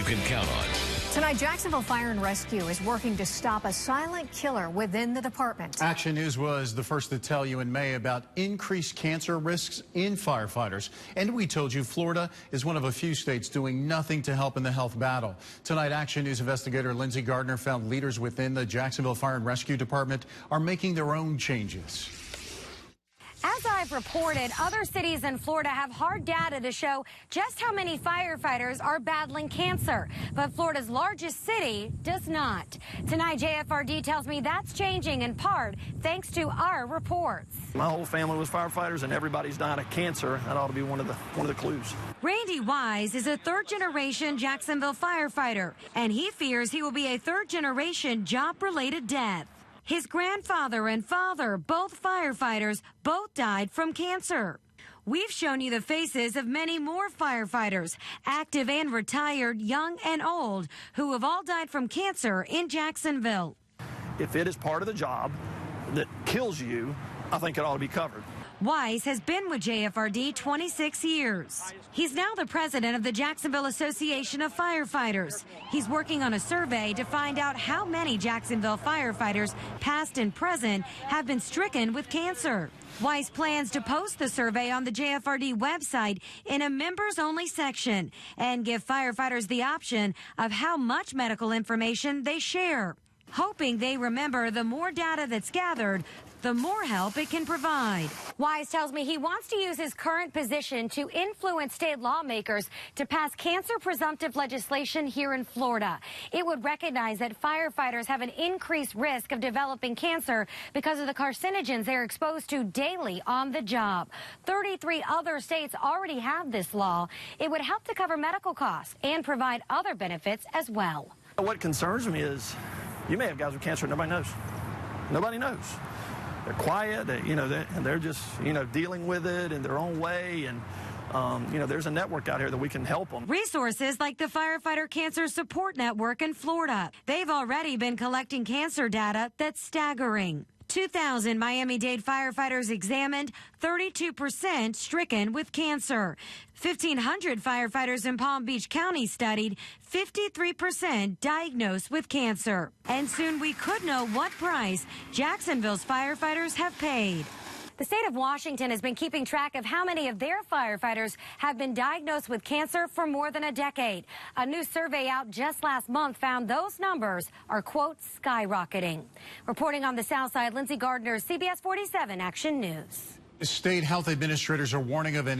you can count on. Tonight, Jacksonville Fire and Rescue is working to stop a silent killer within the department. Action News was the first to tell you in May about increased cancer risks in firefighters. And we told you Florida is one of a few states doing nothing to help in the health battle. Tonight, Action News investigator Lindsay Gardner found leaders within the Jacksonville Fire and Rescue Department are making their own changes. As I've reported, other cities in Florida have hard data to show just how many firefighters are battling cancer. But Florida's largest city does not. Tonight, JFRD tells me that's changing in part thanks to our reports. My whole family was firefighters, and everybody's dying of cancer. That ought to be one of the clues. Randy Wise is a third-generation Jacksonville firefighter, and he fears he will be a third-generation job-related death. His grandfather and father, both firefighters, both died from cancer. We've shown you the faces of many more firefighters, active and retired, young and old, who have all died from cancer in Jacksonville. If it is part of the job that kills you, I think it ought to be covered. Wise has been with JFRD 26 years. He's now the president of the Jacksonville Association of Firefighters. He's working on a survey to find out how many Jacksonville firefighters, past and present, have been stricken with cancer. Wise plans to post the survey on the JFRD website in a members-only section and give firefighters the option of how much medical information they share, hoping they remember the more data that's gathered, the more help it can provide. Wise tells me he wants to use his current position to influence state lawmakers to pass cancer presumptive legislation here in Florida. It would recognize that firefighters have an increased risk of developing cancer because of the carcinogens they're exposed to daily on the job. 33 other states already have this law. It would help to cover medical costs and provide other benefits as well. What concerns me is you may have guys with cancer and nobody knows. Nobody knows. They're quiet, they're just, dealing with it in their own way. And, there's a network out here that we can help them. Resources like the Firefighter Cancer Support Network in Florida. They've already been collecting cancer data that's staggering. 2,000 Miami-Dade firefighters examined, 32% stricken with cancer. 1,500 firefighters in Palm Beach County studied, 53% diagnosed with cancer. And soon we could know what price Jacksonville's firefighters have paid. The state of Washington has been keeping track of how many of their firefighters have been diagnosed with cancer for more than a decade. A new survey out just last month found those numbers are, quote, skyrocketing. Reporting on the South Side, Lindsay Gardner, CBS 47 Action News. State health administrators are warning of an